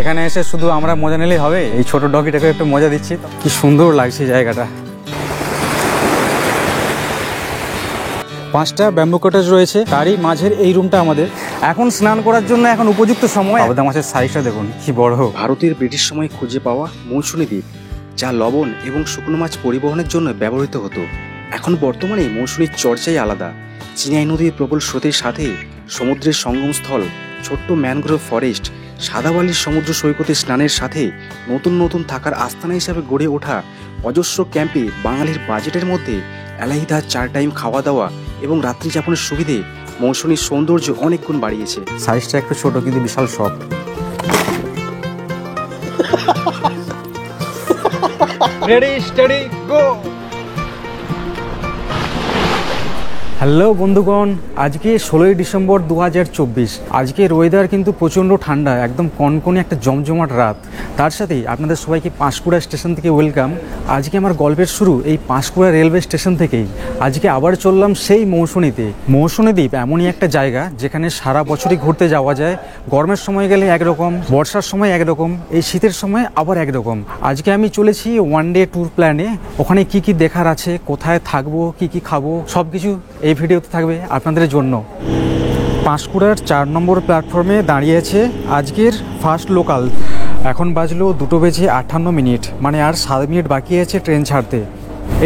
এখানে এসে শুধু আমরা মজা নিলেই হবে, এই ছোট ডগিটাকে একটু মজা দিচ্ছি। কি সুন্দর লাগছে জায়গাটা। 5টা ব্যাম্বু কটেজ রয়েছে, তারই মাঝের এই রুমটা আমাদের। এখন স্নান করার জন্য এখন উপযুক্ত সময়। পাবদা মাছের সাইজটা দেখুন কি বড়। ভারতের ব্রিটিশ সময় খুঁজে পাওয়া মৌসুমী দ্বীপ, যা লবণ এবং শুকনো মাছ পরিবহনের জন্য ব্যবহৃত হতো। এখন বর্তমানে মৌসুমীর চর্চাই আলাদা। চিনাই নদীর প্রবল স্রোতের সাথে সমুদ্রের সঙ্গমস্থল, ছোট্ট ম্যানগ্রোভ ফরেস্ট, সাদাবালির সমুদ্র সৈকতে স্নানের সাথে নতুন নতুন থাকার আস্তানা হিসাবে গড়ে ওঠা অজস্র ক্যাম্পে বাঙালির বাজেটের মধ্যে এলাহিদা 4 টাইম খাওয়া দাওয়া এবং রাত্রি যাপনের সুবিধে মৌসুমীর সৌন্দর্য অনেক গুণ বাড়িয়েছে। সাইজটা একটু ছোট কিন্তু বিশাল soft. Ready steady go. Hello বন্ধুগণ, আজকে 16ই ডিসেম্বর 2024। আজকের ওয়েদার কিন্তু প্রচণ্ড ঠান্ডা, একদম কনকনে একটা জমজমাট রাত। তার সাথেই আপনাদের সবাইকে পাঁশকুড়া স্টেশন থেকে ওয়েলকাম। আজকে আমার গল্পের শুরু এই পাঁশকুড়া রেলওয়ে স্টেশন থেকেই। আজকে আবার চললাম সেই মৌসুমীতে। মৌসুমী দ্বীপ এমনই একটা জায়গা যেখানে সারা বছরই ঘুরতে যাওয়া যায়। গরমের সময় গেলে একরকম, বর্ষার সময় একরকম, এই শীতের সময় আবার একরকম। আজকে আমি চলেছি ওয়ান ডে ট্যুর প্ল্যানে। ওখানে কি কি দেখার আছে, কোথায় থাকবো, কি কি খাবো, সব কিছু এই ভিডিওতে থাকবে আপনাদের জন্য। পাঁশকুড়ার 4 নম্বর প্ল্যাটফর্মে দাঁড়িয়েছে আজকের ফার্স্ট লোকাল। এখন বাজলো 2:58, মানে আর 7 মিনিট বাকি আছে ট্রেন ছাড়তে।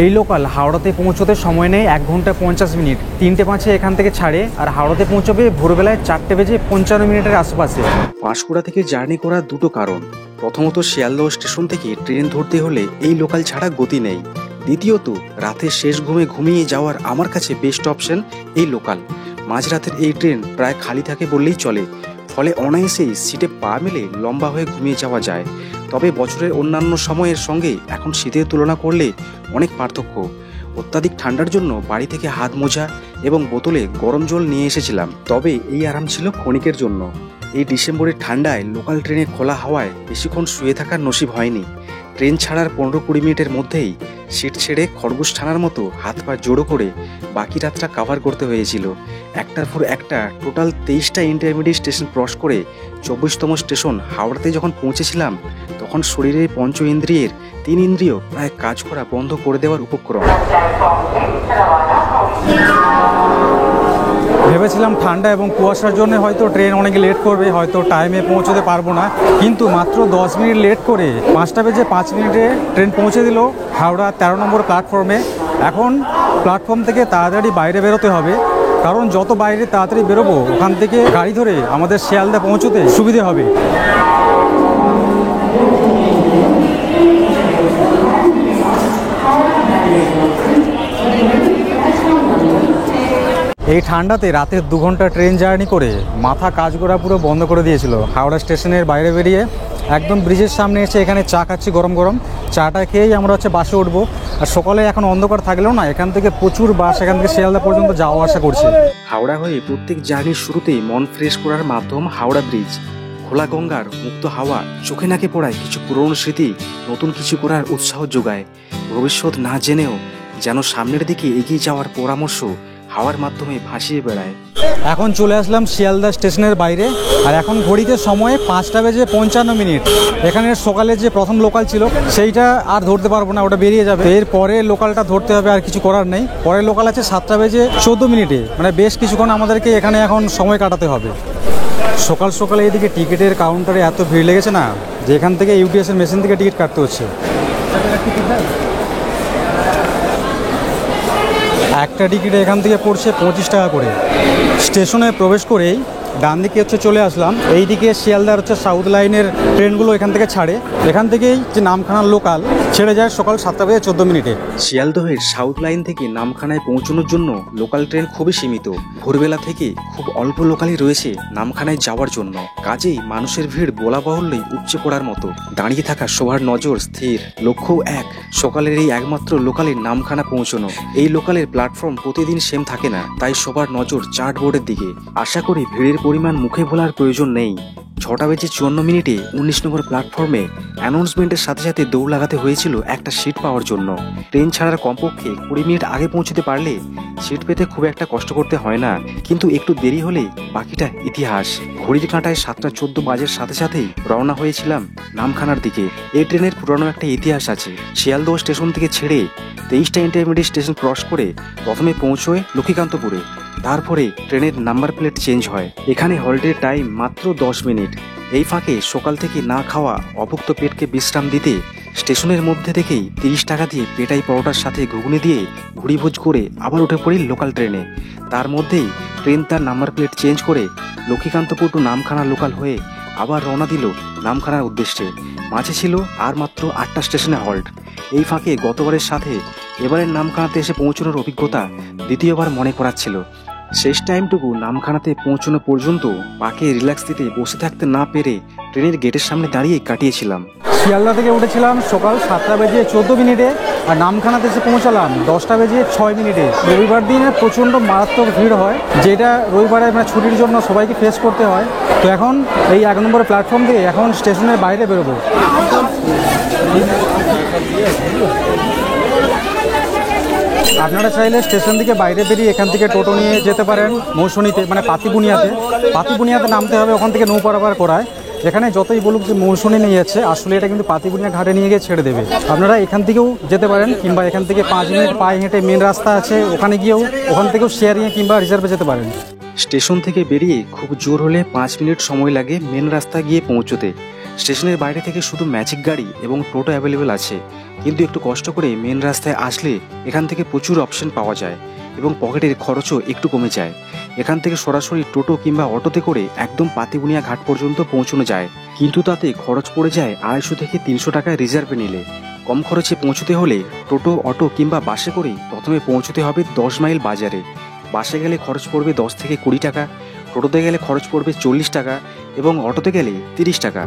এই লোকাল হাওড়াতে পৌঁছতে সময় নেই 1 ঘন্টা 50 মিনিট। 3:05 এখান থেকে ছাড়ে, আর হাওড়াতে পৌঁছবে ভোরবেলায় 4:55 আশেপাশে। পাঁশকুড়া থেকে জার্নি করার দুটো কারণ। প্রথমত, শিয়ালদহ স্টেশন থেকে ট্রেন ধরতে হলে এই লোকাল ছাড়া গতি নেই। দ্বিতীয়ত, রাতের শেষ ঘুমিয়ে যাওয়ার আমার কাছে বেস্ট অপশন এই লোকাল। মাঝরাতের এই ট্রেন প্রায় খালি থাকে বললেই চলে, ফলে অনায়াসেই সিটে পা মেলে লম্বা হয়ে ঘুমিয়ে যাওয়া যায়। তবে বছরের অন্যান্য সময়ের সঙ্গে এখন শীতের তুলনা করলে অনেক পার্থক্য। অত্যাধিক ঠান্ডার জন্য বাড়ি থেকে হাত মোজা এবং বোতলে গরম জল নিয়ে এসেছিলাম, তবে এই আরাম ছিল ক্ষণিকের জন্য। এই ডিসেম্বরের ঠান্ডায় লোকাল ট্রেনে খোলা হাওয়ায় বেশিক্ষণ শুয়ে থাকার নসিব হয়নি। ট্রেন ছাড়ার 15-20 মিনিটের মধ্যেই সিট ছেড়ে খরগোশ ছানার মতো হাত পা জোড়ো করে বাকি রাতটা কাভার করতে হয়েছিল। একটার পর একটা টোটাল 23টা ইন্টারমিডিয়েট স্টেশন ক্রস করে 24তম স্টেশন হাওড়াতে যখন পৌঁছেছিলাম, তখন শরীরের পঞ্চ ইন্দ্রিয়ের 3 ইন্দ্রিয় প্রায় কাজ করা বন্ধ করে দেওয়ার উপক্রম। ভেবেছিলাম ঠান্ডা এবং কুয়াশার জন্য হয়তো ট্রেন অনেক লেট করবে, হয়তো টাইমে পৌঁছতে পারবো না, কিন্তু মাত্র 10 মিনিট লেট করে 5:05 ট্রেন পৌঁছে দিল হাওড়া 13 নম্বর প্ল্যাটফর্মে। এখন প্ল্যাটফর্ম থেকে তাড়াতাড়ি বাইরে বেরোতে হবে, কারণ যত বাইরে তাড়াতাড়ি বেরোবো ওখান থেকে গাড়ি ধরে আমাদের শিয়ালদা পৌঁছতে সুবিধে হবে। এই ঠান্ডাতে রাতের 2 ঘন্টা ট্রেন জার্নি করে মাথা কাজ করা পুরো বন্ধ করে দিয়েছিল। হাওড়া স্টেশনের বাইরে বেরিয়ে একদম ব্রিজের সামনে এসে এখানে চা খাচ্ছি গরম গরম। চাটা খেয়েই আমরা বাসে উঠবো। আর সকালে এখন অন্ধকার থাকলেও না, এখান থেকে প্রচুর বাস এখান থেকে শিয়ালদা পর্যন্ত যাওয়া আসা করছে। হাওড়া হয়ে প্রত্যেক জার্নির শুরুতেই মন ফ্রেশ করার মাধ্যম হাওড়া ব্রিজ। খোলা গঙ্গার মুক্ত হাওয়া চোখে নাকে পড়ায় কিছু পুরনো স্মৃতি নতুন কিছু করার উৎসাহ যোগায়। ভবিষ্যৎ না জেনেও যেন সামনের দিকে এগিয়ে যাওয়ার পরামর্শ হাওয়ার মাধ্যমে ভাসিয়ে বেড়ায়। এখন চলে আসলাম শিয়ালদা স্টেশনের বাইরে, আর এখন ঘড়িতে সময় 5:55। এখানে সকালে যে প্রথম লোকাল ছিল সেইটা আর ধরতে পারবো না, ওটা বেরিয়ে যাবে। এর পরে লোকালটা ধরতে হবে, আর কিছু করার নেই। পরের লোকাল আছে 7:14, মানে বেশ কিছুক্ষণ আমাদেরকে এখানে এখন সময় কাটাতে হবে। সকাল সকালে এইদিকে টিকিটের কাউন্টারে এত ভিড় লেগেছে না, যে এখান থেকে ইউটিএস এর মেশিন থেকে টিকিট কাটতে হচ্ছে। একটা টিকিট এখান থেকে পড়ছে 25 টাকা করে। স্টেশনে প্রবেশ করেই ডান দিকে চলে আসলাম। এই দিকে শিয়ালদার সাউথ লাইনের ট্রেনগুলো এখান থেকে ছাড়ে। এখান থেকেই যে নামখানার লোকাল ছেড়ে যায় সকাল 7:14। শিয়ালদহের সাউথ লাইন থেকে নামখানায় পৌঁছানোর জন্য লোকাল ট্রেন খুবই সীমিত। ভোরবেলা থেকে খুব অল্প লোকালই রয়েছে নামখানায় যাওয়ার জন্য। কাজেই মানুষের ভিড় বলা বাহুল্যই উপচে পড়ার মতো। দাঁড়িয়ে থাকা সবার নজর স্থির, লক্ষ্য এক, সকালের এই একমাত্র লোকালের নামখানা পৌঁছানো। এই লোকালের প্ল্যাটফর্ম প্রতিদিন সেম থাকে না, তাই সবার নজর চার্ট বোর্ডের দিকে। আশা করি ভিড়ের পরিমাণ মুখে বলার প্রয়োজন নেই। 6:54 19 নম্বর প্ল্যাটফর্মে অ্যানাউন্সমেন্টের সাথে সাথে দৌড় লাগাতে হয়েছিল একটা সিট পাওয়ার জন্য। ট্রেন ছাড়ার কমপক্ষে 20 মিনিট আগে পৌঁছতে পারলে সিট পেতে খুব একটা কষ্ট করতে হয় না, কিন্তু একটু দেরি হলে বাকিটা ইতিহাস। ঘড়ির কাঁটায় 7:14 বাজের সাথে সাথেই রওনা হয়েছিলাম নামখানার দিকে। এই ট্রেনের পুরনো একটা ইতিহাস আছে। শিয়ালদহ স্টেশন থেকে ছেড়ে 23টা ইন্টারমিডিয়েট স্টেশন ক্রস করে প্রথমে পৌঁছয় লক্ষ্মীকান্তপুরে। তারপরে ট্রেনের নাম্বার প্লেট চেঞ্জ হয়। এখানে হল্টের টাইম মাত্র 10 মিনিট। এই ফাঁকে সকাল থেকে না খাওয়া অভুক্ত পেটকে বিশ্রাম দিতে স্টেশনের মধ্যে থেকেই 30 টাকা দিয়ে পেটাই পরোটার সাথে ঘুগনি দিয়ে ভুড়িভোজ করে আবার উঠে পড়ি লোকাল ট্রেনে। তার মধ্যেই ট্রেন তার নাম্বার প্লেট চেঞ্জ করে লক্ষ্মীকান্তপুর টু নামখানা লোকাল হয়ে আবার রওনা দিল নামখানার উদ্দেশ্যে। মাঝে ছিল আর মাত্র 8টা স্টেশনে হল্ট। এই ফাঁকে গতবারের সাথে এবারের নামখানাতে এসে পৌঁছানোর অভিজ্ঞতা দ্বিতীয়বার মনে করাচ্ছিল। শেষ টাইমটুকু নামখানাতে পৌঁছানো পর্যন্ত পাকে রিল্যাক্স দিতে বসে থাকতে না পেরে ট্রেনের গেটের সামনে দাঁড়িয়ে কাটিয়েছিলাম। শিয়ালদা থেকে উঠেছিলাম সকাল 7:14 আর নামখানাতে এসে পৌঁছালাম 10:06। রবিবার দিনে প্রচণ্ড মারাত্মক ভিড় হয়, যেটা রবিবারে ছুটির জন্য সবাইকে ফেস করতে হয়। তো এখন এই 1 নম্বর প্ল্যাটফর্ম দিয়ে এখন স্টেশনের বাইরে বেরোবো। আপনারা চাইলে স্টেশন থেকে বাইরে বেরিয়ে এখান থেকে টোটো নিয়ে যেতে পারেন মৌসুনিতে, পাতিবুনিয়াতে নামতে হবে। ওখান থেকে নৌ পারাপার করায়। এখানে যতই বলুক যে মৌসুনি নিয়ে যাচ্ছে, আসলে এটা কিন্তু পাতিবুনিয়া ঘাটে নিয়ে গিয়ে ছেড়ে দেবে। আপনারা এখান থেকেও যেতে পারেন, কিংবা এখান থেকে 5 মিনিট পায়ে হেঁটে মেন রাস্তা আছে, ওখানে গিয়েও ওখান থেকেও শেয়ারিংয়ে কিংবা রিজার্ভে যেতে পারেন। স্টেশন থেকে বেরিয়ে খুব জোর হলে 5 মিনিট সময় লাগে মেন রাস্তা গিয়ে পৌঁছতে। স্টেশনের বাইরে থেকে শুধু ম্যাজিক গাড়ি এবং টোটো অ্যাভেলেবেল আছে, কিন্তু একটু কষ্ট করে মেন রাস্তায় আসলে এখান থেকে প্রচুর অপশন পাওয়া যায় এবং পকেটের খরচও একটু কমে যায়। এখান থেকে সরাসরি টোটো কিংবা অটোতে করে একদম পাতিবুনিয়া ঘাট পর্যন্ত পৌঁছানো যায়, কিন্তু তাতে খরচ পড়ে যায় 250 থেকে 300 টাকা রিজার্ভে নিলে। কম খরচে পৌঁছতে হলে টোটো, অটো কিংবা বাসে করে প্রথমে পৌঁছতে হবে 10 মাইল বাজারে। বাসে গেলে খরচ পড়বে 10 থেকে 20 টাকা, টোটোতে গেলে খরচ পড়বে 40 টাকা এবং অটোতে গেলে 30 টাকা।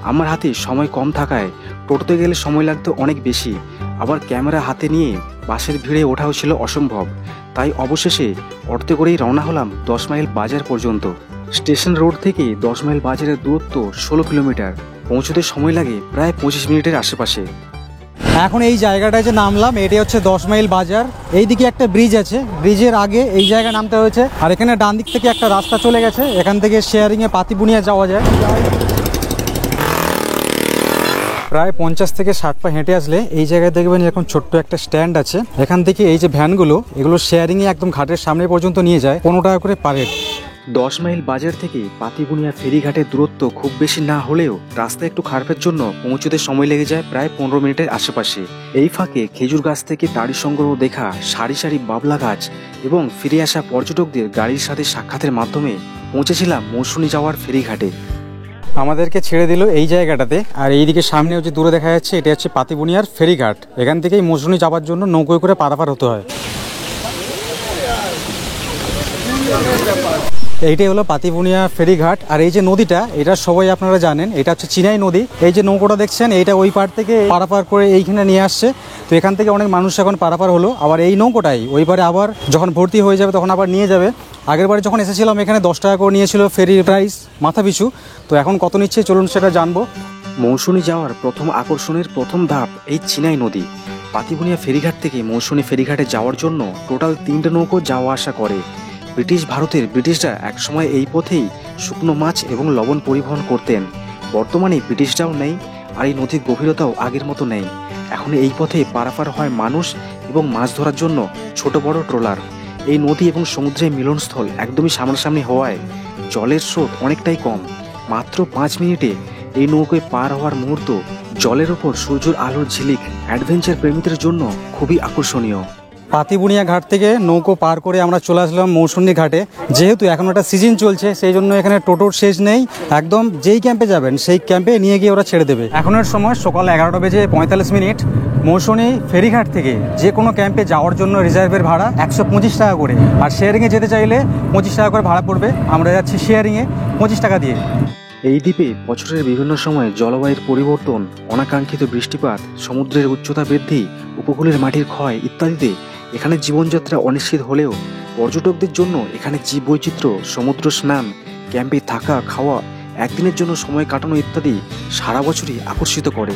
আমার হাতে সময় কম থাকায় টোটোতে গেলে সময় লাগতো অনেক বেশি, আবার ক্যামেরা হাতে নিয়ে বাসের ভিড়ে ওঠাও ছিল অসম্ভব। তাই অবশেষে অটোতে করেই রওনা হলাম 10 মাইল বাজার পর্যন্ত। স্টেশন রোড থেকে 10 মাইল বাজারের দূরত্ব 16 কিলোমিটার। পৌঁছতে সময় লাগে প্রায় 25 মিনিটের আশেপাশে। এখন এই জায়গাটায় যে নামলাম, এটি হচ্ছে 10 মাইল বাজার। এইদিকে একটা ব্রিজ আছে, ব্রিজের আগে এই জায়গায় নামতে হয়েছে। আর এখানে ডান দিক থেকে একটা রাস্তা চলে গেছে, এখান থেকে শেয়ারিংয়ে পাতিবুনিয়া যাওয়া যায়। প্রায় 50 থেকে 60 পা হেঁটে আসলে এই জায়গায় দেখবেন এরকম ছোট্ট একটা স্ট্যান্ড আছে। এখান থেকে এই যে ভ্যানগুলো, এগুলো শেয়ারিংয়ে একদম ঘাটের সামনে পর্যন্ত নিয়ে যায়, 15 টাকা করে পার হেড। 10 মাইল বাজার থেকে পাতিবুনিয়া ফেরিঘাটের দূরত্ব খুব বেশি না হলেও রাস্তা একটু খারাপের জন্য পৌঁছতে সময় লেগে যায় প্রায় 15 মিনিটের আশেপাশে। এই ফাঁকে খেজুর গাছ থেকে তাড়ি সংগ্রহ দেখা, সারি সারি বাবলা গাছ এবং ফিরে আসা পর্যটকদের গাড়ির সাথে সাক্ষাতের মাধ্যমে পৌঁছেছিলাম মৌসুনি যাওয়ার ফেরিঘাটে। আমাদেরকে ছেড়ে দিল এই জায়গাটাতে। আর এইদিকে সামনে যে দূরে দেখা যাচ্ছে, এটা হচ্ছে পাতিবুনিয়ার ফেরিঘাট। এখান থেকেই মৌসুনি যাওয়ার জন্য নৌকোয় করে পারাপার হতে হয়। এইটাই হলো পাতিবুনিয়া ফেরিঘাট। আর এই যে নদীটা, এটা সবাই আপনারা জানেন, এটা হচ্ছে চিনাই নদী। এই যে নৌকোটা দেখছেন, এইটা ওই পার থেকে পারাপার করে এইখানে নিয়ে আসছে। তো এখান থেকে অনেক মানুষ এখন পারাপার হলো। আবার এই নৌকোটাই ওই পারে আবার যখন ভর্তি হয়ে যাবে তখন আবার নিয়ে যাবে। আগের বারে যখন এসেছিলাম এখানে 10 টাকা করে নিয়েছিল ফেরির প্রাইস মাথা পিছু। তো এখন কত নিচ্ছে চলুন সেটা জানবো। মৌসুনি যাওয়ার প্রথম আকর্ষণের প্রথম ধাপ এই চিনাই নদী। পাতিবুনিয়া ফেরিঘাট থেকে মৌসুনি ফেরিঘাটে যাওয়ার জন্য টোটাল 3টে নৌকো যাওয়া আসা করে। ব্রিটিশরা একসময় এই পথেই শুকনো মাছ এবং লবণ পরিবহন করতেন। বর্তমানে ব্রিটিশরাও নেই, আর এই নদীর গভীরতাও আগের মতো নেই। এখন এই পথে পারাপার হয় মানুষ এবং মাছ ধরার জন্য ছোট বড় ট্রলার। এই নদী এবং সমুদ্রের মিলনস্থল একদমই সামনাসামনি হওয়ায় জলের স্রোত অনেকটাই কম। মাত্র 5 মিনিটে এই নৌকায় পার হওয়ার মুহূর্ত, জলের ওপর সূর্যের আলোর ঝিলিক অ্যাডভেঞ্চার প্রেমীদের জন্য খুবই আকর্ষণীয়। পাতিবুনিয়া ঘাট থেকে নৌকো পার করে আমরা চলে আসলাম মৌসুনি ঘাটে। যেহেতু এখন একটা সিজন চলছে, সেই জন্য এখানে টোটোর শেষ নেই। একদম যেই ক্যাম্পে যাবেন সেই ক্যাম্পে নিয়ে গিয়ে ওরা ছেড়ে দেবে। এখনের সময় সকাল 11:45। মৌসুনি ফেরিঘাট থেকে যে কোনো ক্যাম্পে যাওয়ার জন্য রিজার্ভের ভাড়া 125 টাকা করে, আর শেয়ারিংয়ে যেতে চাইলে 25 টাকা করে ভাড়া পড়বে। আমরা যাচ্ছি শেয়ারিংয়ে 25 টাকা দিয়ে। এই দ্বীপে বছরের বিভিন্ন সময় জলবায়ুর পরিবর্তন, অনাকাঙ্ক্ষিত বৃষ্টিপাত, সমুদ্রের উচ্চতা বৃদ্ধি, উপকূলের মাটির ক্ষয় ইত্যাদিতে এখানে জীবনযাত্রা অনিশ্চিত হলেও পর্যটকদের জন্য এখানে জীববৈচিত্র্য, সমুদ্র স্নান, ক্যাম্পে থাকা খাওয়া একদিনের জন্য সময় কাটানো ইত্যাদি সারা বছরই আকর্ষিত করে।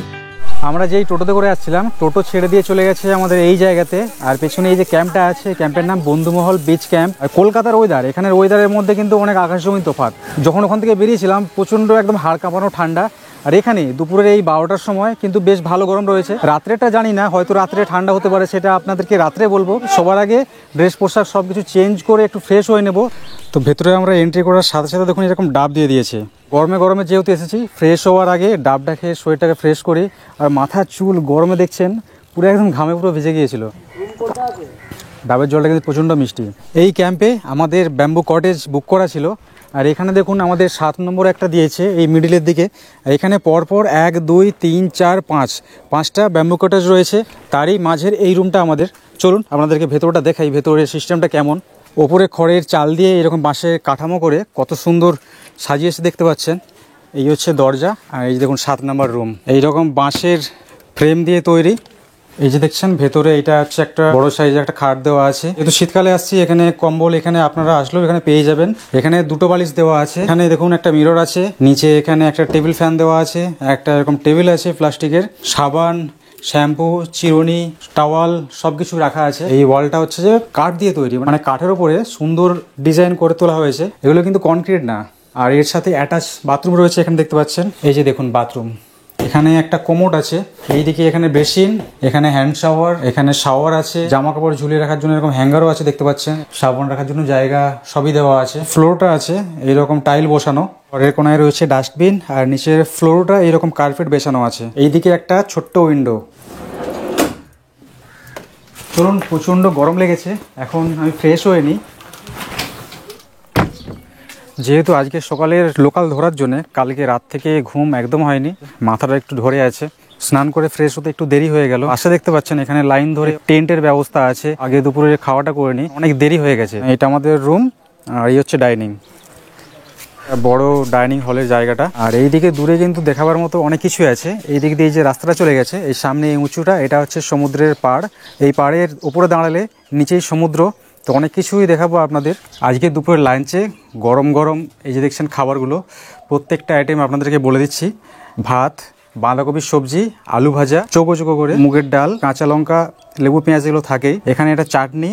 আমরা যেই টোটোতে করে আসছিলাম, টোটো ছেড়ে দিয়ে চলে গেছে আমাদের এই জায়গাতে। আর পেছনে এই যে ক্যাম্পটা আছে, ক্যাম্পের নাম বন্ধুমহল বিচ ক্যাম্প। আর কলকাতার ওয়েদার, এখানের ওয়েদারের মধ্যে কিন্তু অনেক আকাশ জমি তফাৎ। যখন ওখান থেকে বেরিয়েছিলাম প্রচণ্ড একদম হাড় কাঁপানো ঠান্ডা, আর এখানে দুপুরের এই 12টার সময় কিন্তু বেশ ভালো গরম রয়েছে। রাত্রেটা জানি না, হয়তো রাত্রে ঠান্ডা হতে পারে, সেটা আপনাদেরকে রাত্রে বলবো। সবার আগে ড্রেস পোশাক সব কিছু চেঞ্জ করে একটু ফ্রেশ হয়ে নেব। তো ভেতরে আমরা এন্ট্রি করার সাথে সাথে দেখুন এরকম ডাব দিয়ে দিয়েছে। গরমে গরমে যেহেতু এসেছি, ফ্রেশ হওয়ার আগে ডাবটা খেয়ে শরীরটাকে ফ্রেশ করি। আর মাথার চুল গরমে দেখছেন পুরো একদম ঘামে পুরো ভিজে গিয়েছিল। ডাবের জলটা কিন্তু প্রচণ্ড মিষ্টি। এই ক্যাম্পে আমাদের ব্যাম্বু কটেজ বুক করা ছিল। আর এখানে দেখুন আমাদের 7 নম্বর একটা দিয়েছে এই মিডিলের দিকে। এখানে পরপর 1 2 3 4 5 5টা ব্যাম্বু কটেজ রয়েছে। তারই মাঝের এই রুমটা আমাদের। চলুন আপনাদেরকে ভেতরটা দেখাই, ভেতরের সিস্টেমটা কেমন। ওপরে খড়ের চাল দিয়ে এরকম বাঁশের কাঠামো করে কত সুন্দর সাজিয়েছে দেখতে পাচ্ছেন। এই হচ্ছে দরজা। আর এই যে দেখুন 7 নম্বর রুম, এইরকম বাঁশের ফ্রেম দিয়ে তৈরি। এই যে দেখছেন ভেতরে এটা হচ্ছে একটা বড় সাইজের একটা খাট দেওয়া আছে। যেহেতু শীতকালে আসছি, এখানে কম্বল এখানে আপনারা আসলেও এখানে পেয়ে যাবেন। এখানে 2টো বালিশ দেওয়া আছে। এখানে দেখুন একটা মিরর আছে, নিচে এখানে একটা টেবিল ফ্যান দেওয়া আছে, একটা এরকম টেবিল আছে প্লাস্টিকের, সাবান, শ্যাম্পু, চিরুনি, টাওয়াল সবকিছু রাখা আছে। এই ওয়ালটা হচ্ছে যে কাঠ দিয়ে তৈরি, মানে কাঠের উপরে সুন্দর ডিজাইন করে তোলা হয়েছে। এগুলো কিন্তু কনক্রিট না। আর এর সাথে অ্যাটাচ বাথরুম রয়েছে, এখানে দেখতে পাচ্ছেন। এই যে দেখুন বাথরুম, এখানে একটা কোমোড আছে, এইদিকে এখানে বেসিন, এখানে হ্যান্ড শাওয়ার, এখানে শাওয়ার আছে, জামা কাপড় ঝুলিয়ে রাখার জন্য এরকম হ্যাঙ্গারও আছে দেখতে পাচ্ছেন, সাবান রাখার জন্য জায়গা সবই দেওয়া আছে। ফ্লোরটা আছে এইরকম টাইল বসানো, ঘরের কোনায় রয়েছে ডাস্টবিন, আর নিচের ফ্লোরটা এইরকম কার্পেট বেছানো আছে। এইদিকে একটা ছোট্ট উইন্ডো। চলুন, প্রচণ্ড গরম লেগেছে, এখন আমি ফ্রেশ হয়ে নিই। যেহেতু আজকে সকালের লোকাল ধরার জন্য কালকে রাত থেকে ঘুম একদম হয়নি, মাথাটা একটু ধরে আছে। স্নান করে ফ্রেশ হতে একটু দেরি হয়ে গেল। পাশে দেখতে পাচ্ছেন এখানে লাইন ধরে টেন্টের ব্যবস্থা আছে। আগে দুপুরে খাওয়াটা করে নিই, অনেক দেরি হয়ে গেছে। এটা আমাদের রুম, আর এই হচ্ছে ডাইনিং, বড় ডাইনিং হলের জায়গাটা। আর এইদিকে দূরে কিন্তু দেখাবার মতো অনেক কিছুই আছে। এই দিক দিয়ে যে রাস্তাটা চলে গেছে, এই সামনে এই উঁচুটা, এটা হচ্ছে সমুদ্রের পাড়। এই পাড়ের উপরে দাঁড়ালে নিচেই সমুদ্র। তো অনেক কিছুই দেখাবো আপনাদের। আজকে দুপুরের লাঞ্চে গরম গরম এই যে দেখছেন খাবারগুলো, প্রত্যেকটা আইটেম আপনাদেরকে বলে দিচ্ছি। ভাত, বাঁধাকপির সবজি, আলু ভাজা, চৌকো চৌকো করে, মুগের ডাল, কাঁচা লঙ্কা, লেবু পেঁয়াজ এগুলো থাকেই। এখানে একটা চাটনি,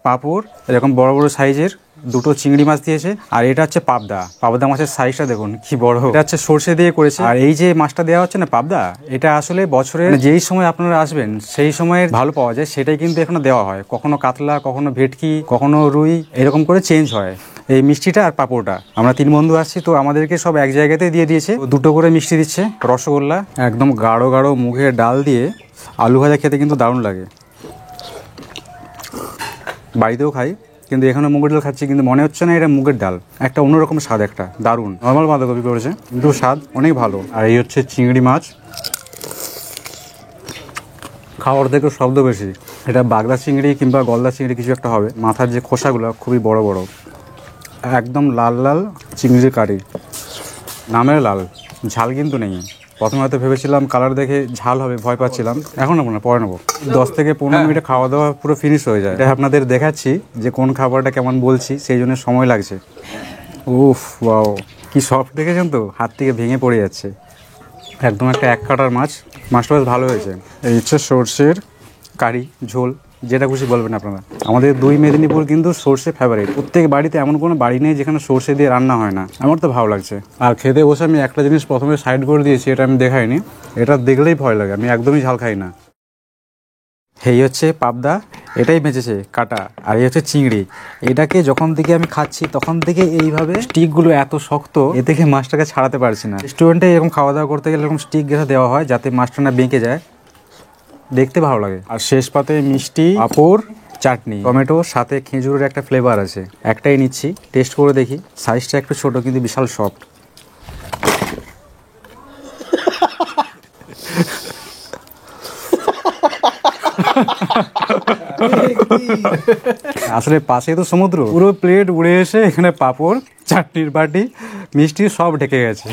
পাঁপড়, এরকম বড় বড় সাইজের 2টো চিংড়ি মাছ দিয়েছে। আর এটা হচ্ছে পাবদা। পাবদা মাছের সাইজটা দেখুন কি বড়। এটা হচ্ছে সর্ষে দিয়ে করেছে। আর এই যে মাছটা দেওয়া হচ্ছে না পাবদা, এটা আসলে বছরের যেই সময় আপনারা আসবেন সেই সময় ভালো পাওয়া যায়, সেটাই কিন্তু এখানে দেওয়া হয়। কখনো কাতলা, কখনো ভেটকি, কখনো রুই, এরকম করে চেঞ্জ হয়। এই মিষ্টিটা আর পাঁপড়টা, আমরা 3 বন্ধু আসছি তো আমাদেরকে সব এক জায়গাতে দিয়ে দিয়েছে। 2টো করে মিষ্টি দিচ্ছে, রসগোল্লা, একদম গাঢ় গাঢ় মুখে ডাল দিয়ে আলু ভাজা খেতে কিন্তু দারুণ লাগে। বাড়িতেও খাই, কিন্তু এখানে মুগের ডাল খাচ্ছি, কিন্তু মনে হচ্ছে না এটা মুগের ডাল, একটা অন্যরকম স্বাদ, একটা দারুণ। নর্মাল বাঁধাকপি করেছে কিন্তু স্বাদ অনেক ভালো। আর এই হচ্ছে চিংড়ি মাছ, খাওয়ার থেকে শব্দ বেশি। এটা বাগদা চিংড়ি কিংবা গলদা চিংড়ি কিছু একটা হবে। মাথার যে খোসাগুলো খুবই বড় বড়, একদম লাল লাল চিংড়ির কারি, নামের লাল, ঝাল কিন্তু নেই। প্রথমে হয়তো ভেবেছিলাম কালার দেখে ঝাল হবে, ভয় পাচ্ছিলাম। এখন নেবো না, পরে নেবো। 10 থেকে 15 মিনিটে খাওয়া দাওয়া পুরো ফিনিশ হয়ে যায়। এটা আপনাদের দেখাচ্ছি যে কোন খাবারটা কেমন বলছি, সেই জন্য সময় লাগছে। উফ, ওয়াও, কি সফট দেখেছেন তো, হাত থেকে ভেঙে পড়ে যাচ্ছে। একদম একটা 1 কাটার মাছ, মাছটা বেশ ভালো হয়েছে। এই হচ্ছে সর্ষের কারি, ঝোল, যেটা খুশি বলবেন আপনারা। আমাদের 2 মেদিনীপুর কিন্তু সর্ষে ফেভারিট। প্রত্যেক বাড়িতে এমন কোনো বাড়ি নেই যেখানে সর্ষে দিয়ে রান্না হয় না। আমার তো ভালো লাগছে। আর খেতে বসে আমি একটা জিনিস প্রথমে সাইড করে দিয়েছি, এটা আমি দেখাইনি, এটা দেখলেই ভয় লাগে। আমি একদমই ঝাল খাই না। এই হচ্ছে পাবদা, এটাই বেঁচেছে কাটা। আর এই হচ্ছে চিংড়ি। এটাকে যখন থেকে আমি খাচ্ছি তখন থেকে এইভাবে স্টিকগুলো এত শক্ত, এ থেকে মাছটাকে ছাড়াতে পারছি না। রেস্টুরেন্টে এরকম খাওয়া দাওয়া করতে গেলে এরকম স্টিক গেঁথে দেওয়া হয় যাতে মাছটা না বেঁকে যায়, দেখতে ভালো লাগে। আর শেষ পাতে মিষ্টি, পাঁপড়, চাটনি, টমেটো, সাথে খেজুরের একটা ফ্লেভার আছে। একটাই নিচ্ছি, টেস্ট করে দেখি। সাইজটা একটু ছোট কিন্তু বিশাল সফট। আসলে পাশে তো সমুদ্র, পুরো প্লেট উড়ে এসে এখানে পাঁপড়, চাটনির বাটি, মিষ্টি সব ঢেকে গেছে।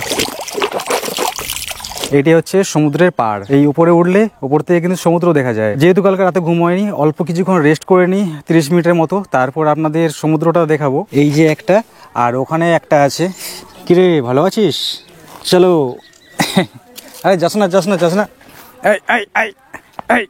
এটি হচ্ছে সমুদ্রের পাড়। এই উপরে উঠলে উপর থেকে কিন্তু সমুদ্র দেখা যায়। যেহেতু কালকে রাতে ঘুম হয়নি, অল্প কিছুক্ষণ রেস্ট করে নিই 30 মিনিটের মতো, তারপর আপনাদের সমুদ্রটা দেখাবো। এই যে একটা, আর ওখানে একটা আছে, কিরে ভালো আছিস? চলো। আরে যাস না যাস না যাস না। এই এই এই এই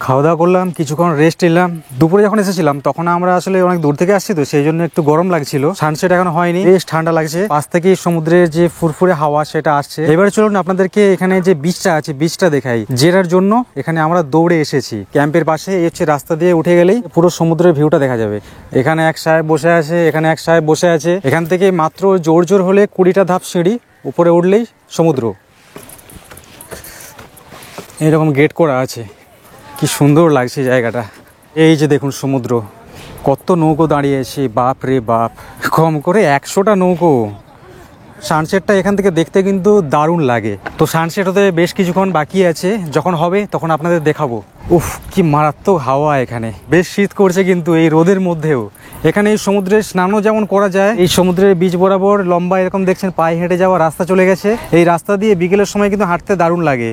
খাওয়া দাওয়া করলাম, কিছুক্ষণ রেস্ট নিলাম। দুপুরে যখন এসেছিলাম তখন আমরা আসলে অনেক দূর থেকে আসছি, তো সেই জন্য একটু গরম লাগছিল। সানসেট এখন হয়নি, বেশ ঠান্ডা লাগছে। পাশ থেকে সমুদ্রের যে ফুরফুরে হাওয়া সেটা আসছে। এবারে চলুন আপনাদেরকে এখানে যে বিচটা আছে বিচটা দেখাই, যেটার জন্য এখানে আমরা দৌড়ে এসেছি। ক্যাম্পের পাশে এই হচ্ছে রাস্তা দিয়ে উঠে গেলেই পুরো সমুদ্রের ভিউটা দেখা যাবে। এখানে এক সাহেব বসে আছে, এখানে এক সাহেব বসে আছে। এখান থেকে মাত্র জোর জোর হলে 20টা ধাপ সিঁড়ি, উপরে উঠলেই সমুদ্র। এরকম গেট করা আছে, কি সুন্দর লাগছে জায়গাটা। এই যে দেখুন সমুদ্র, কত নৌকো দাঁড়িয়েছে, বাপ রে বাপ, কম করে 100টা নৌকো। সানসেটটা এখান থেকে দেখতে কিন্তু দারুণ লাগে। তো সানসেট হতে বেশ কিছুক্ষণ বাকি আছে, যখন হবে তখন আপনাদের দেখাবো। উফ, কি মারাত্মক হাওয়া এখানে। বেশ শীত করছে কিন্তু এই রোদের মধ্যেও। এখানে এই সমুদ্রে স্নানও যেমন করা যায়, এই সমুদ্রের বীচ বরাবর লম্বা এরকম দেখছেন পায়ে হেঁটে যাওয়া রাস্তা চলে গেছে। এই রাস্তা দিয়ে বিকেলের সময় কিন্তু হাঁটতে দারুণ লাগে।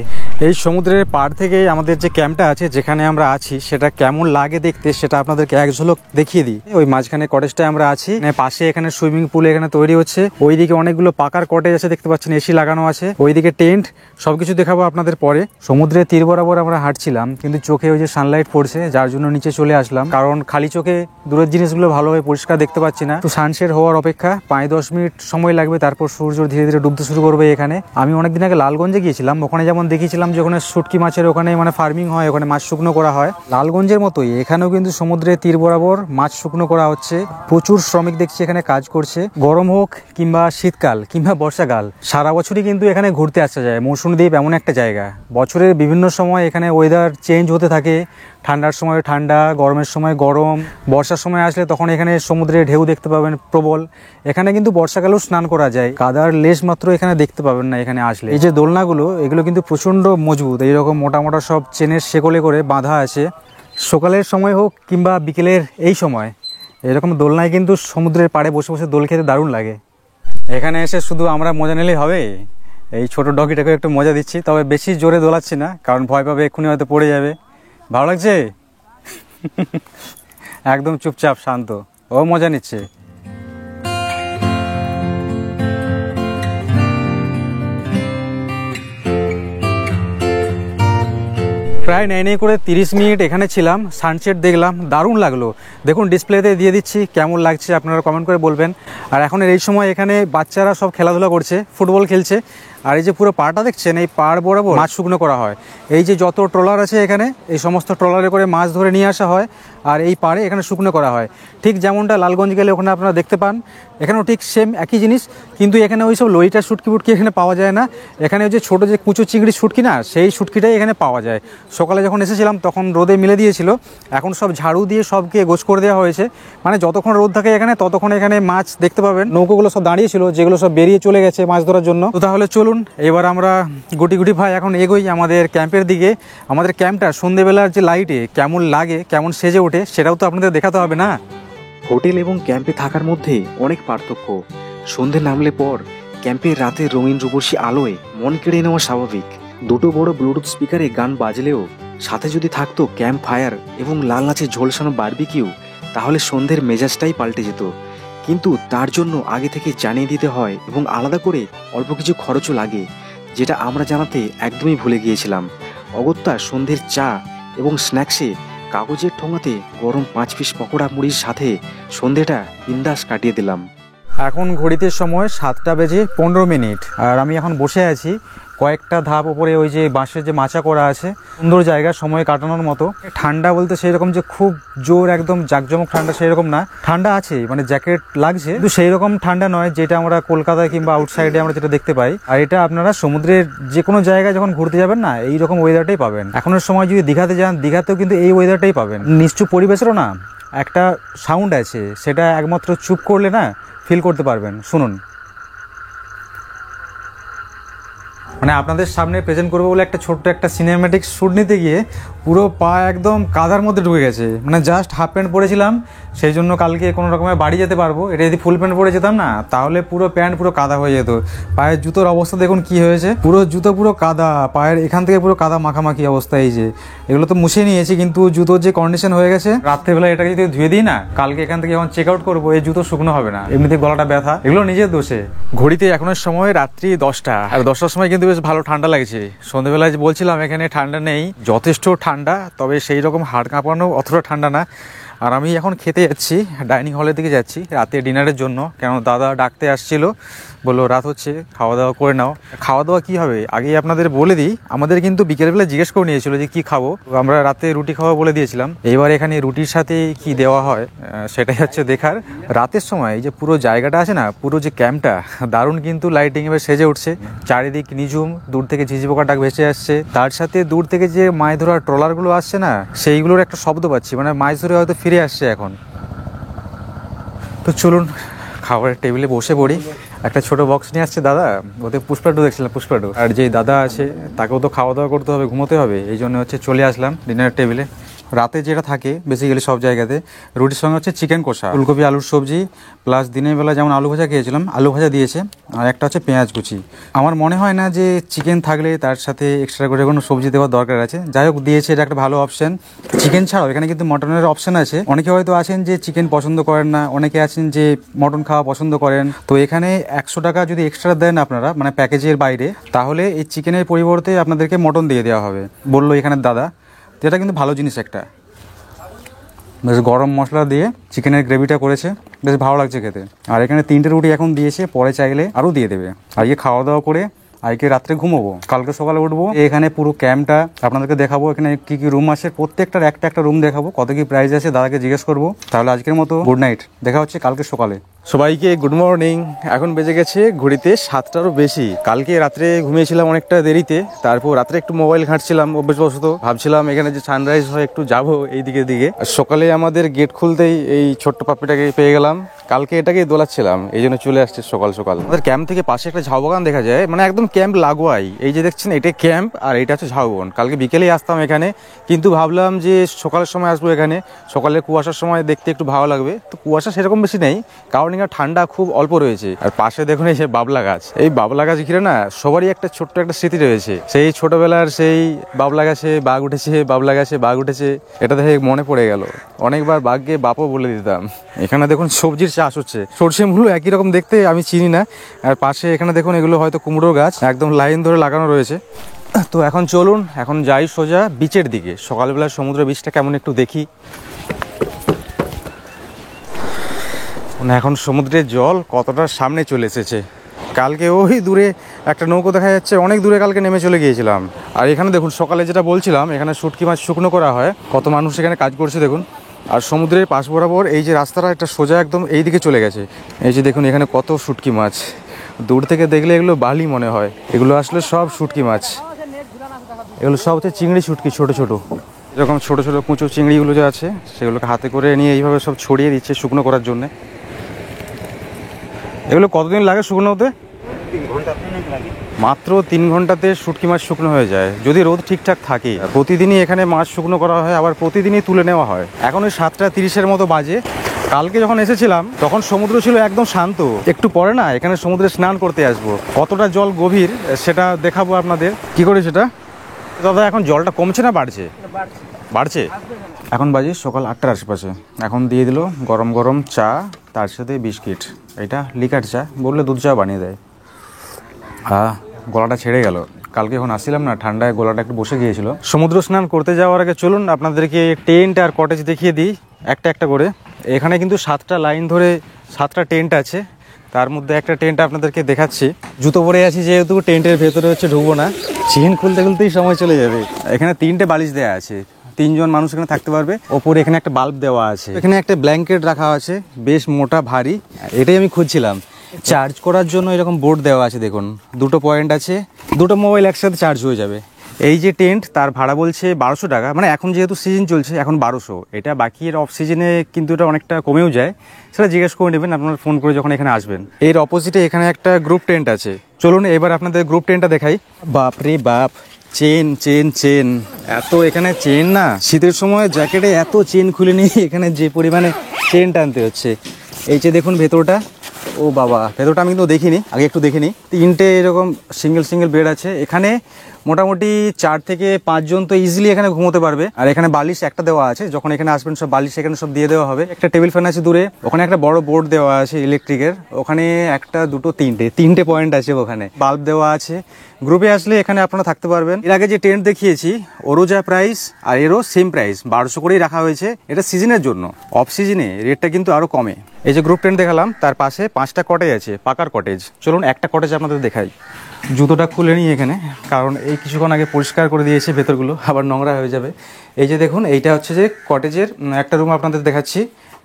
এই সমুদ্রের পাড় থেকে আমাদের যে ক্যাম্পটা আছে যেখানে আমরা আছি সেটা কেমন লাগে দেখতে সেটা আপনাদেরকে এক ঝলক দেখিয়ে দিই। ওই মাঝখানে কটেজটায় আমরা আছি, পাশে এখানে সুইমিং পুল এখানে তৈরি হচ্ছে। ওইদিকে অনেকগুলো পাকার কটেজ আছে দেখতে পাচ্ছেন, এসি লাগানো আছে। ওইদিকে টেন্ট, সবকিছু দেখাবো আপনাদের পরে। সমুদ্রের তীর বরাবর আমরা হাঁটছিলাম, কিন্তু চোখে ওই যে সানলাইট পড়ছে যার জন্য নিচে চলে আসলাম, কারণ খালি চোখে দূরের জিনিসগুলো ভালোভাবে পরিষ্কার দেখতে পাচ্ছি না। তো সানসেট হওয়ার অপেক্ষা 5-10 মিনিট সময় লাগবে, তারপর সূর্য ধীরে ধীরে ডুবতে শুরু করবে। এখানে আমি অনেকদিন আগে লালগঞ্জে গিয়েছিলাম, ওখানে যেমন দেখেছিলাম যে ওখানে শুটকি মাছের ওখানে মানে ফার্মিং হয়, ওখানে মাছ শুকনো করা হয়। লালগঞ্জের মতোই এখানেও কিন্তু সমুদ্রের তীর বরাবর মাছ শুকনো করা হচ্ছে। প্রচুর শ্রমিক দেখছি এখানে কাজ করছে। গরম হোক কিংবা শীতকাল কিংবা বর্ষাকাল, সারা বছরই কিন্তু এখানে ঘুরতে আসা যায়। মৌসুমী দ্বীপ এমন একটা জায়গা, বছরের বিভিন্ন সময় এখানে ওয়েদার চেঞ্জ হতে থাকে। ঠান্ডার সময় ঠান্ডা, গরমের সময় গরম, বর্ষার সময় আসলে তখন এখানে সমুদ্রে ঢেউ দেখতে পাবেন প্রবল। এখানে কিন্তু বর্ষাকালেও স্নান করা যায়, কাদার লেশ মাত্র এখানে দেখতে পাবেন না এখানে আসলে। এই যে দোলনাগুলো, এগুলো কিন্তু প্রচণ্ড মজবুত, এইরকম মোটা মোটা সব চেনের শেকলে করে বাঁধা আছে। সকালের সময় হোক কিংবা বিকেলের এই সময় এরকম দোলনায় কিন্তু সমুদ্রের পাড়ে বসে বসে দোল খেতে দারুণ লাগে। এখানে এসে শুধু আমরা মজা নিলেই হবে, এই ছোট ডগিটাকে একটু মজা দিচ্ছি, তবে বেশি জোরে দোলাচ্ছি না, কারণ ভয় পাবে, এক্ষুনি হয়তো পড়ে যাবে। ভালো লাগছে? একদম চুপচাপ শান্ত, ও মজা নিচ্ছে। প্রায় নেই করে 30 মিনিট এখানে ছিলাম, সানসেট দেখলাম, দারুণ লাগলো। দেখুন ডিসপ্লেতে দিয়ে দিচ্ছি, কেমন লাগছে আপনারা কমেন্ট করে বলবেন। আর এখন এই সময় এখানে বাচ্চারা সব খেলাধুলা করছে, ফুটবল খেলছে। আর এই যে পুরো পাড়টা দেখছেন, এই পাড় বরাবর মাছ শুকনো করা হয়। এই যে যত ট্রলার আছে এখানে, এই সমস্ত ট্রলারে করে মাছ ধরে নিয়ে আসা হয়, আর এই পাড়ে এখানে শুকনো করা হয়। ঠিক যেমনটা লালগঞ্জ গেলে ওখানে আপনারা দেখতে পান, এখানেও ঠিক সেম একই জিনিস। কিন্তু এখানে ওই সব লইটা শুটকি ফুটকি এখানে পাওয়া যায় না। এখানে ওই যে ছোটো যে কুচো চিংড়ি শুটকি না, সেই শুটকিটাই এখানে পাওয়া যায়। সকালে যখন এসেছিলাম তখন রোদে মিলে দিয়েছিল, এখন সব ঝাড়ু দিয়ে সবকে গোছ করে দেওয়া হয়েছে। মানে যতক্ষণ রোদ থাকে এখানে ততক্ষণ এখানে মাছ দেখতে পাবেন। নৌকোগুলো সব দাঁড়িয়েছিল, যেগুলো সব বেরিয়ে চলে গেছে মাছ ধরার জন্য। তো তাহলে চলুন এবার আমরা গুটি গুটি ভাই এখন এগোই আমাদের ক্যাম্পের দিকে। আমাদের ক্যাম্পটা সন্ধ্যেবেলার যে লাইটে কেমন লাগে, কেমন সেজে ওঠে, সেটাও তো আপনাদের দেখাতে হবে না। হোটেল এবং ক্যাম্পে থাকার মধ্যে অনেক পার্থক্য। সন্ধে নামলে পর ক্যাম্পের রাতের রঙিন রূপসী আলোয় মন কেড়ে নেওয়া স্বাভাবিক। দুটো বড় ব্লুটুথ স্পিকারে গান বাজলেও সাথে যদি থাকতো ক্যাম্প ফায়ার এবং লাল নাচে ঝলসানো বারবিকিউ, তাহলে সন্ধ্যের মেজাজটাই পাল্টে যেত। কিন্তু তার জন্য আগে থেকে জানিয়ে দিতে হয় এবং আলাদা করে অল্প কিছু খরচও লাগে, যেটা আমরা জানাতে একদমই ভুলে গিয়েছিলাম। অগত্যা সন্ধ্যের চা এবং স্ন্যাক্সে কাগজের ঠোঙাতে গরম 5 পিস পকোড়া মুড়ির সাথে সন্ধ্যেটা বিন্দাস কাটিয়ে দিলাম। এখন ঘড়িতে সময় 7:15, আর আমি এখন বসে আছি কয়েকটা ধাপ উপরে, ওই যে বাঁশের যে মাচা করা আছে, সুন্দর জায়গা সময় কাটানোর মতো। ঠান্ডা বলতে সেই রকম যে খুব জোর একদম জাঁকজমক ঠান্ডা সেই রকম না, ঠান্ডা আছে, মানে জ্যাকেট লাগছে, কিন্তু সেই রকম ঠান্ডা নয় যেটা আমরা কলকাতায় কিংবা আউটসাইডে আমরা যেটা দেখতে পাই। আর এটা আপনারা সমুদ্রের যে কোনো জায়গায় যখন ঘুরতে যাবেন না, এই রকম ওয়েদারটাই পাবেন। এখনের সময় যদি দীঘাতে যান, দীঘাতেও কিন্তু এই ওয়েদারটাই পাবেন। নিশ্চুপ পরিবেশেরও না একটা সাউন্ড আছে, সেটা একমাত্র চুপ করলে না ফিল করতে পারবেন। শুনুন, মানে আপনাদের সামনে প্রেজেন্ট করবো বলে একটা ছোট্ট একটা সিনেম্যাটিক শ্যুট নিতে গিয়ে পুরো পা একদম কাদার মধ্যে ঢুকে গেছে। মানে জাস্ট হাফ প্যান্ট পরেছিলাম, সেই জন্য কালকে কোনো রকমের বাড়ি যেতে পারবো। এটা যদি ফুল প্যান্ট পরে যেতাম না, তাহলে পুরো প্যান্ট পুরো কাদা হয়ে যেত। পায়ের জুতোর অবস্থা দেখুন কি হয়েছে, পুরো জুতো পুরো কাদা, পায়ের এখান থেকে পুরো কাদা মাখামাখি অবস্থা। এই যে এগুলো তো মুছে নিয়েছি, কিন্তু জুতোর যে কন্ডিশন হয়ে গেছে, রাত্রেবেলা এটাকে যদি ধুয়ে দিই না, কালকে এখান থেকে যখন চেক আউট করবো এই জুতো শুকনো হবে না, এমনিতে গলাটা ব্যথা। এগুলো নিজের দোষে। ঘড়িতে এখনের সময় রাত্রি 10টা, আর 10টার সময় কিন্তু বেশ ভালো ঠান্ডা লাগছে। সন্ধ্যেবেলায় যে বলছিলাম এখানে ঠান্ডা নেই, যথেষ্ট ঠান্ডা, তবে সেই রকম হাড় কাঁপানো অতটা ঠান্ডা না। আর আমি এখন খেতে যাচ্ছি, ডাইনিং হলের দিকে যাচ্ছি রাতে ডিনারের জন্য, কেন দাদা ডাকতে আসছিল, বললো রাত হচ্ছে খাওয়া দাওয়া করে নাও। খাওয়া দাওয়া কী হবে আগেই আপনাদের বলে দিই, আমাদের কিন্তু বিকেলবেলা জিজ্ঞেস করে নিয়েছিল যে কি খাবো, আমরা রাতে রুটি খাওয়া বলে দিয়েছিলাম। এইবার এখানে রুটির সাথে কি দেওয়া হয় সেটাই হচ্ছে দেখার। রাতের সময় এই যে পুরো জায়গাটা আছে না, পুরো যে ক্যাম্পটা দারুণ কিন্তু লাইটিং এবার সেজে উঠছে, চারিদিক নিঝুম, দূর থেকে ঝিঝি পোকার ডাক ভেসে আসছে, তার সাথে দূর থেকে যে মাছ ধরার ট্রলারগুলো আসছে না, সেইগুলোর একটা শব্দ পাচ্ছি, মানে মাছ ধরে হয়তো ফিরে আসছে এখন। তো চলুন খাবারের টেবিলে বসে পড়ি। একটা ছোট বক্স নিয়ে আসছে দাদা, ওতে পুষ্পাটু দেখছিলাম, পুষ্পাটু। আর যেই দাদা আছে তাকেও তো খাওয়া দাওয়া করতে হবে, ঘুমোতে হবে, এই জন্য হচ্ছে চলে আসলাম ডিনারের টেবিলে। রাতে যেটা থাকে বেসিক্যালি সব জায়গাতে, রুটির সঙ্গে হচ্ছে চিকেন কষা, ফুলকপি আলুর সবজি, প্লাস দিনের বেলা যেমন আলু ভাজা খেয়েছিলাম, আলু ভাজা দিয়েছে, আর একটা হচ্ছে পেঁয়াজ কুচি। আমার মনে হয় না যে চিকেন থাকলে তার সাথে এক্সট্রা করে কোনো সবজি দেওয়ার দরকার আছে, যাই হোক দিয়েছে, এটা একটা ভালো অপশন। চিকেন ছাড়াও এখানে কিন্তু মটনের অপশন আছে। অনেকে হয়তো আছেন যে চিকেন পছন্দ করেন না, অনেকে আছেন যে মটন খাওয়া পছন্দ করেন, তো এখানে 100 টাকা যদি এক্সট্রা দেন আপনারা, মানে প্যাকেজের বাইরে, তাহলে এই চিকেনের পরিবর্তে আপনাদেরকে মটন দিয়ে দেওয়া হবে বললো এখানের দাদা। যেটা কিন্তু ভালো জিনিস একটা, বেশ গরম মশলা দিয়ে চিকেনের গ্রেভিটা করেছে, বেশ ভালো লাগছে খেতে। আর এখানে 3টে রুটি এখন দিয়েছে, পরে চাইলে আরও দিয়ে দেবে। আজকে খাওয়া দাওয়া করে আজকে রাত্রে ঘুমোবো, কালকে সকালে উঠবো। এখানে পুরো ক্যাম্পটা আপনাদেরকে দেখাবো, এখানে কি কি রুম আছে, প্রত্যেকটার একটা একটা রুম দেখাবো, কত কি প্রাইস আছে দাদাকে জিজ্ঞেস করবো। তাহলে আজকের মতো গুড নাইট, দেখা হচ্ছে কালকে সকালে। সবাইকে গুড মর্নিং। এখন বেজে গেছে ঘড়িতে 7টারও বেশি। কালকে রাত্রে ঘুমিয়েছিলাম অনেকটা দেরিতে, তারপর রাত্রে একটু মোবাইল ঘাঁটছিলাম অভ্যাসবশত, ভাবছিলাম এখানে যে সানরাইজ হয় একটু যাবো এই দিকে। আর সকালে আমাদের গেট খুলতেই এই ছোট্ট পাপ্পিটাকে পেয়ে গেলাম, কালকে এটাকেই দোলাচ্ছিলাম, এই জন্য চলে আসছে সকাল সকাল। আমাদের ক্যাম্প থেকে পাশে একটা ঝাউ বাগান দেখা যায়, মানে একদম ক্যাম্প লাগোয়াই। এই যে দেখছেন এটা ক্যাম্প, আর এটা হচ্ছে ঝাউবন। কালকে বিকেলেই আসতাম এখানে, কিন্তু ভাবলাম যে সকালের সময় আসবো এখানে, সকালে কুয়াশার সময় দেখতে একটু ভালো লাগবে। তো কুয়াশা সেরকম বেশি নেই, কারণ এখানে ঠান্ডা খুব অল্প রয়েছে। আর পাশে দেখুন এই যে বাবলা গাছ, এই বাবলা গাছ ঘিরে না সবারই একটা ছোট্ট একটা স্মৃতি রয়েছে, সেই ছোটবেলার সেই বাবলা গাছে বাঘ উঠেছে, বাবলা গাছে বাঘ উঠেছে, এটা দেখে মনে পড়ে গেল। অনেকবার বাঘকে বাপও বলে দিতাম। এখানে দেখুন সবজির চাষ হচ্ছে, সর্ষে মূলো একই রকম দেখতে, আমি চিনি না। আর পাশে এখানে দেখুন এগুলো হয়তো কুমড়োর গাছ, একদম লাইন ধরে লাগানো রয়েছে। তো এখন চলুন, এখন যাই সোজা বিচের দিকে। সকালবেলা সমুদ্র বিচটা কেমন একটু দেখি। এখন সমুদ্রের জল কতটা সামনে চলে এসেছে। কালকে ওই দূরে একটা নৌকো দেখা যাচ্ছে, অনেক দূরে কালকে নেমে চলে গিয়েছিলাম। আর এখানে দেখুন সকালে যেটা বলছিলাম, এখানে শুটকি মাছ শুকনো করা হয়, কত মানুষ এখানে কাজ করছে দেখুন। আর সমুদ্রের পাশ বরাবর এই যে রাস্তাটা, একটা সোজা একদম এই দিকে চলে গেছে। এই যে দেখুন এখানে কত শুটকি মাছ, দূর থেকে দেখলে এগুলো বালি মনে হয়, এগুলো আসলে সব শুটকি মাছ। এগুলো সব হচ্ছে চিংড়ি শুটকি, ছোট ছোট, এরকম ছোট ছোট কুঁচো চিংড়িগুলো যে আছে, সেগুলোকে হাতে করে নিয়ে এইভাবে সব ছড়িয়ে দিচ্ছে শুকনো করার জন্যে। এগুলো কতদিন লাগে শুকনো হতে? মাত্র 3 ঘন্টাতে শুটকি মাছ শুকনো হয়ে যায়, যদি রোদ ঠিকঠাক থাকে। প্রতিদিনই এখানে মাছ শুকনো করা হয়, আবার প্রতিদিনই তুলে নেওয়া হয়। এখন ওই 7:30-এর মতো বাজে। কালকে যখন এসেছিলাম তখন সমুদ্র ছিল একদম শান্ত, একটু পরে না এখানে সমুদ্রে স্নান করতে আসবো, কতটা জল গভীর সেটা দেখাবো আপনাদের। কি করে সেটা দাদা? এখন জলটা কমছে না বাড়ছে? বাড়ছে। এখন বাজে সকাল 8টার আশেপাশে। এখন দিয়ে দিল গরম গরম চা, তার সাথে বিস্কিট। এটা লিকার চা, বললে দুধ চা বানিয়ে দেয়। গলাটা ছেড়ে গেল, কালকে এখন আসছিলাম না, ঠান্ডায় গলাটা একটু বসে গিয়েছিল। সমুদ্র স্নান করতে যাওয়ার আগে চলুন আপনাদেরকে টেন্ট আর কটেজ দেখিয়ে দিই একটা একটা করে। এখানে কিন্তু 7টা লাইন ধরে 7টা টেন্ট আছে, তার মধ্যে একটা টেন্ট আপনাদেরকে দেখাচ্ছি। জুতো পরে আছি যেহেতু, টেন্টের ভেতরে হচ্ছে ঢুকবো না, চেন খুলতে খুলতেই সময় চলে যাবে। এখানে 3টে বালিশ দেওয়া আছে, 3 জন মানুষ এখানে থাকতে পারবে। ওপরে এখানে একটা বাল্ব দেওয়া আছে, এখানে একটা ব্ল্যাঙ্কেট রাখা আছে, বেশ মোটা ভারী। এটাই আমি খুঁজছিলাম। চার্জ করার জন্য এরকম বোর্ড দেওয়া আছে দেখুন, 2টো পয়েন্ট আছে, 2টো মোবাইল একসাথে চার্জ হয়ে যাবে। এই যে টেন্ট তার ভাড়া বলছে 1200 টাকা, মানে এখন যেহেতু সিজন চলছে এখন 1200, এটা বাকি এর অফ সিজনে কিন্তু এটা অনেকটা কমেও যায়, সেটা জিজ্ঞেস করে নেবেন আপনারা ফোন করে যখন এখানে আসবেন। এর অপোজিটে এখানে একটা গ্রুপ টেন্ট আছে, চলুন এবার আপনাদের গ্রুপ টেন্টটা দেখাই। বাপ রে বাপ, চেন চেন চেন, এত এখানে চেন না, শীতের সময় জ্যাকেটে এত চেন খুলে নিয়ে এখানে যে পরিমাণে চেন টানতে হচ্ছে। এই যে দেখুন ভেতরটা, ও বাবা, ভেতরটা আমি কিন্তু দেখিনি, আগে একটু দেখে নিই। 3টে এরকম সিঙ্গেল বেড আছে, এখানে মোটামুটি 4 থেকে 5 জন তো ইজিলি এখানে ঘুমোতে পারবে। আর এখানে বালিশ একটা দেওয়া আছে, যখন এখানে আসবেন সব বালিশ এখানে সব দিয়ে দেওয়া হবে। একটা টেবিল ফ্যান আছে দূরে, ওখানে একটা বড় বোর্ড দেওয়া আছে ইলেকট্রিকের, ওখানে একটা দুটো তিনটে পয়েন্ট আছে, ওখানে বাল্ব দেওয়া আছে। গ্রুপে আসলে এখানে আপনারা থাকতে পারবেন। এর আগে যে টেন্ট দেখিয়েছি ওরও যা প্রাইস আর এরও সেম প্রাইস, 1200 করেই রাখা হয়েছে। এটা সিজনের জন্য, অফ সিজনে রেটটা কিন্তু আরও কমে। এই যে গ্রুপ টেন্ট দেখালাম, তার পাশে 5টা কটেজ আছে, পাকার কটেজ। চলুন একটা কটেজ আপনাদের দেখাই। জুতোটা খুলে নিই এখানে, কারণ এই কিছুক্ষণ আগে পরিষ্কার করে দিয়েছে, ভেতরগুলো আবার নোংরা হয়ে যাবে। এই যে দেখুন, এইটা হচ্ছে যে কটেজের একটা রুম আপনাদের দেখাচ্ছি।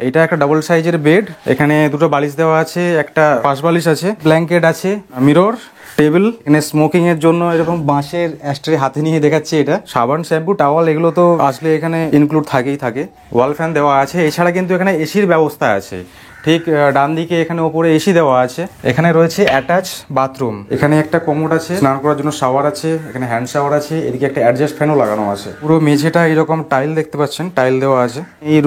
এইটা একটা ডাবল সাইজের বেড, এখানে 2টো বালিশ দেওয়া আছে, একটা পাশ বালিশ আছে, ব্ল্যাঙ্কেট আছে, মিরর, টেবিল, এখানে স্মোকিং এর জন্য এরকম বাঁশের অ্যাস্ট্রে হাতে নিয়ে দেখাচ্ছি। এটা সাবান, শ্যাম্পু, টাওয়াল এগুলো তো আসলে এখানে ইনক্লুড থাকেই থাকে। ওয়াল ফ্যান দেওয়া আছে, এছাড়া কিন্তু এখানে এসির ব্যবস্থা আছে। ঠিক ডান দিকে এখানে ওপরে এসি দেওয়া আছে। এখানে রয়েছে অ্যাটাচ বাথরুম, এখানে একটা কমোড আছে, স্নান করার জন্য শাওয়ার আছে, এখানে হ্যান্ড শাওয়ার আছে, এদিকে একটা অ্যাডজাস্ট ফ্যানও লাগানো আছে। পুরো মেঝেটা এরকম টাইল দেখতে পাচ্ছেন, টাইল দেওয়া আছে। এই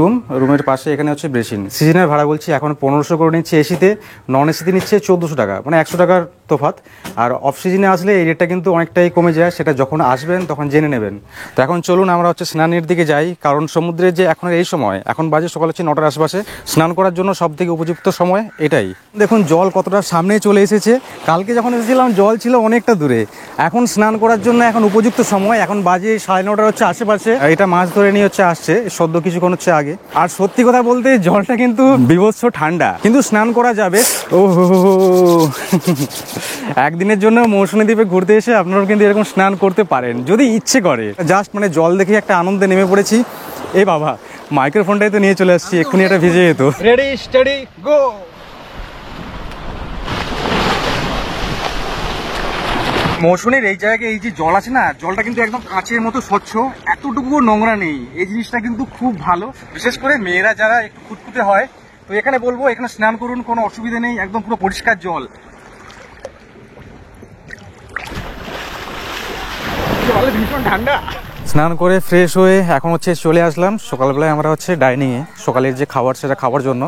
রুমের পাশে এখানে হচ্ছে বেসিন। সিজনের ভাড়া বলছি এখন 1500 করে নিচ্ছে এসিতে, নন এসিতে নিচ্ছে 1400 টাকা, মানে 100 টাকার তফাৎ। আর অফ সিজনে আসলে এই রেটটা কিন্তু অনেকটাই কমে যায়, সেটা যখন আসবেন তখন জেনে নেবেন। তো এখন চলুন আমরা হচ্ছে স্নানের দিকে যাই, কারণ সমুদ্রের যে এখন এই সময়, এখন বাজে সকাল হচ্ছে 9টার আশপাশে, স্নান করার জন্য সব থেকে উপযুক্ত সময় এটাই। দেখুন জল কতটা সামনে চলে এসেছে, কালকে যখন এসেছিলাম জল ছিল অনেকটা দূরে, এখন স্নান করার জন্য এখন উপযুক্ত সময়। এখন বাজে 9:30 হচ্ছে আশেপাশে, এটা মাছ ধরে নিয়ে হচ্ছে আসছে সদ্য কিছুক্ষণ হচ্ছে আগে। আর সত্যি কথা বলতে জলটা কিন্তু বিভৎস ঠান্ডা, কিন্তু স্নান করা যাবে। ও একদিনের জন্য মৌসুমী দ্বীপে ঘুরতে এসে আপনারাও কিন্তু এরকম স্নান করতে পারেন যদি ইচ্ছে করে। জাস্ট মানে জল দেখে একটা আনন্দে নেমে পড়েছি। এই বাবা, মাইক্রোফোনটাই তো নিয়ে চলে আসছি, এক্ষুনি এটা ভিজে যেত। রেডি স্টাডি গো। মৌসুমীর এই জায়গায় এই যে জল আছে না, জলটা কিন্তু একদম কাঁচের মতো স্বচ্ছ, এতটুকুও নোংরা নেই। এই জিনিসটা কিন্তু খুব ভালো, বিশেষ করে মেয়েরা যারা একটু খুঁতখুঁতে হয়, তো এখানে বলবো এখানে স্নান করুন, কোনো অসুবিধা নেই, একদম পুরো পরিষ্কার জল। ভীষণ ঠান্ডা। স্নান করে ফ্রেশ হয়ে এখন হচ্ছে চলে আসলাম সকালবেলায় আমরা হচ্ছে ডাইনিংয়ে, সকালের যে খাবার সেটা খাওয়ার জন্য।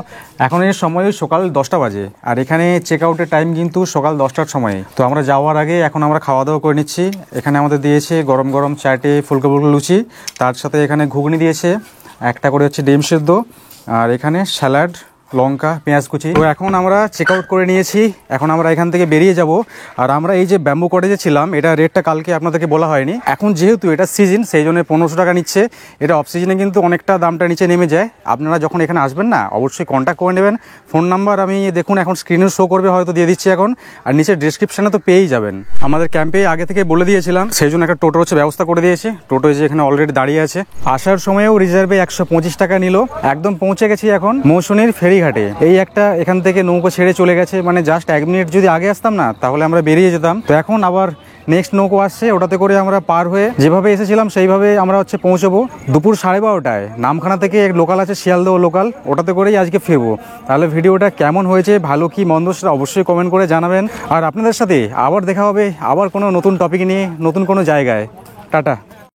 এখন এর সময় সকাল 10টা বাজে, আর এখানে চেক আউটের টাইম কিন্তু সকাল 10টার সময়। তো আমরা যাওয়ার আগে এখন আমরা খাওয়া দাওয়া করে নিচ্ছি। এখানে আমাদের দিয়েছে গরম গরম 4টে ফুলকো ফুলকো লুচি, তার সাথে এখানে ঘুগনি দিয়েছে, একটা করে হচ্ছে ডিম সেদ্ধ, আর এখানে স্যালাড, লঙ্কা, পেঁয়াজ কুচি। তো এখন আমরা চেক আউট করে নিয়েছি, এখন আমরা এখান থেকে বেরিয়ে যাব। আর আমরা এই যে ব্যাম্বু কটেজে ছিলাম, এটা রেটটা কালকে আপনাদেরকে বলা হয়নি, এখন যেহেতু এটা সিজন সেই জন্য 1500 টাকা নিচ্ছে। এটা অফ সিজনে কিন্তু অনেকটা দামটা নিচে নেমে যায়। আপনারা যখন এখানে আসবেন না, অবশ্যই কন্ট্যাক্ট করে নেবেন। ফোন নাম্বার আমি দেখুন এখন স্ক্রিনে শো করবে, হয়তো দিয়ে দিচ্ছি এখন, আর নিচে ডিসক্রিপশনে তো পেয়েই যাবেন। আমাদের ক্যাম্পে আগে থেকে বলে দিয়েছিলাম, সেই জন্য একটা টোটো হচ্ছে ব্যবস্থা করে দিয়েছে। টোটো যে এখানে অলরেডি দাঁড়িয়ে আছে। আসার সময়ও রিজার্ভে 125 টাকা নিল। একদম পৌঁছে গেছি এখন মৌসুমীর ফেরিঘাটে। এই একটা এখান থেকে নৌকো ছেড়ে চলে গেছে, মানে জাস্ট 1 মিনিট যদি আগে আসতাম না তাহলে আমরা বেরিয়ে যেতাম। তো এখন আবার নেক্সট নৌকো আসছে, ওটাতে করে আমরা পার হয়ে যেভাবে এসেছিলাম সেইভাবে আমরা হচ্ছে পৌঁছবো দুপুর 12:30টায়। নামখানা থেকে এক লোকাল আছে, শিয়ালদহ লোকাল, ওটাতে করেই আজকে ফিরবো। তাহলে ভিডিওটা কেমন হয়েছে, ভালো কি মন্দ, সেটা অবশ্যই কমেন্ট করে জানাবেন। আর আপনাদের সাথে আবার দেখা হবে আবার কোনো নতুন টপিক নিয়ে, নতুন কোনো জায়গায়। টাটা।